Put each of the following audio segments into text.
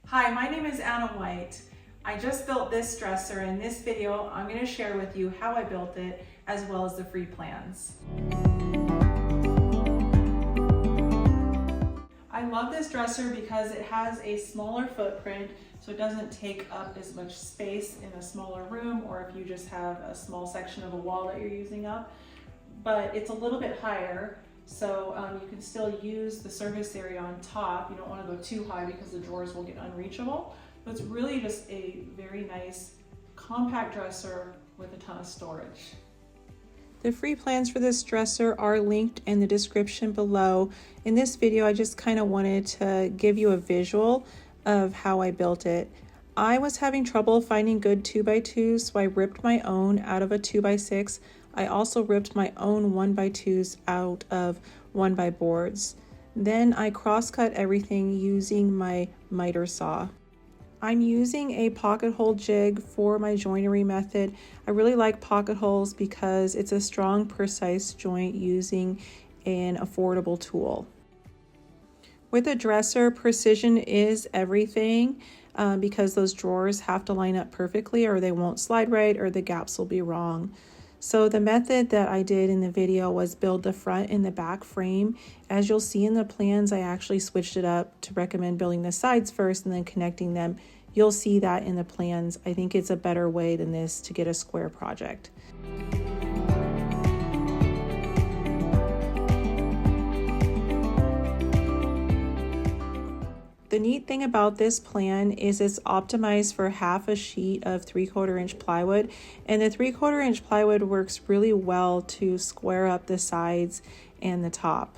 Hi, my name is Anna White. I just built this dresser. In this video, I'm going to share with you how I built it as well as the free plans. I love this dresser because it has a smaller footprint, so it doesn't take up as much space in a smaller room, or if you just have a small section of a wall that you're using up. But it's a little bit higher, so you can still use the surface area on top. You don't want to go too high because the drawers will get unreachable. But it's really just a very nice compact dresser with a ton of storage. The free plans for this dresser are linked in the description below. In this video, I just kind of wanted to give you a visual of how I built it. I was having trouble finding good 2x2s, so I ripped my own out of a 2x6. I also ripped my own 1x2s out of 1x boards. Then I cross-cut everything using my miter saw. I'm using a pocket hole jig for my joinery method. I really like pocket holes because it's a strong, precise joint using an affordable tool. With a dresser, precision is everything because those drawers have to line up perfectly or they won't slide right or the gaps will be wrong. So the method that I did in the video was build the front and the back frame. As you'll see in the plans, I actually switched it up to recommend building the sides first and then connecting them. You'll see that in the plans. I think it's a better way than this to get a square project. The neat thing about this plan is it's optimized for half a sheet of 3/4 inch plywood, and the 3/4 inch plywood works really well to square up the sides and the top.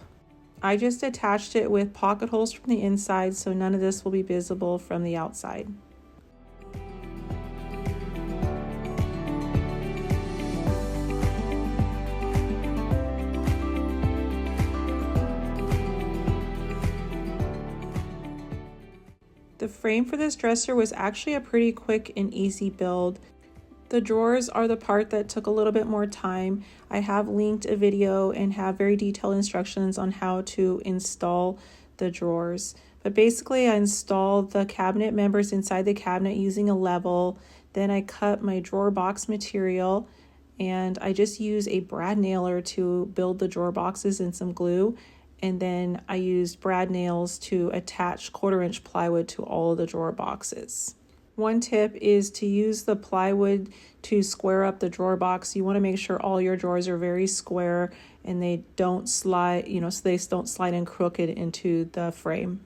I just attached it with pocket holes from the inside, so none of this will be visible from the outside. The frame for this dresser was actually a pretty quick and easy build. The drawers are the part that took a little bit more time. I have linked a video and have very detailed instructions on how to install the drawers. But basically I installed the cabinet members inside the cabinet using a level. Then I cut my drawer box material and I just use a brad nailer to build the drawer boxes and some glue. And then I used brad nails to attach 1/4 inch plywood to all of the drawer boxes. One tip is to use the plywood to square up the drawer box. You want to make sure all your drawers are very square and they don't slide, so they don't slide in crooked into the frame.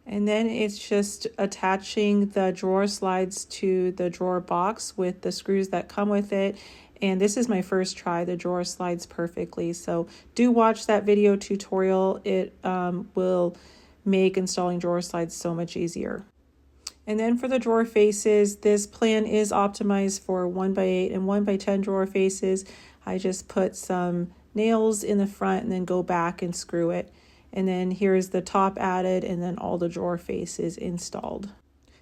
And then it's just attaching the drawer slides to the drawer box with the screws that come with it. And this is my first try. The drawer slides perfectly. So do watch that video tutorial. It will make installing drawer slides so much easier. And then for the drawer faces, this plan is optimized for 1x8 and 1x10 drawer faces. I just put some nails in the front and then go back and screw it. And then here's the top added and then all the drawer faces installed.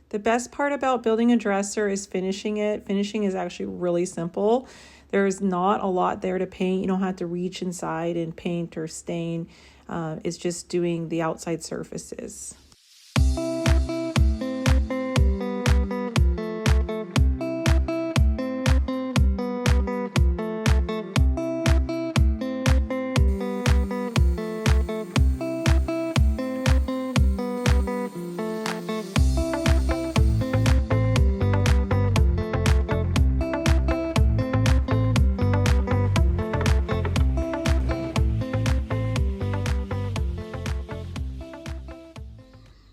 The best part about building a dresser is finishing it. Finishing is actually really simple. There's not a lot there to paint. You don't have to reach inside and paint or stain. It's just doing the outside surfaces.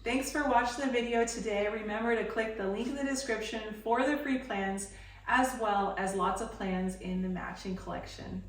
Thanks for watching the video today. Remember to click the link in the description for the free plans as well as lots of plans in the matching collection.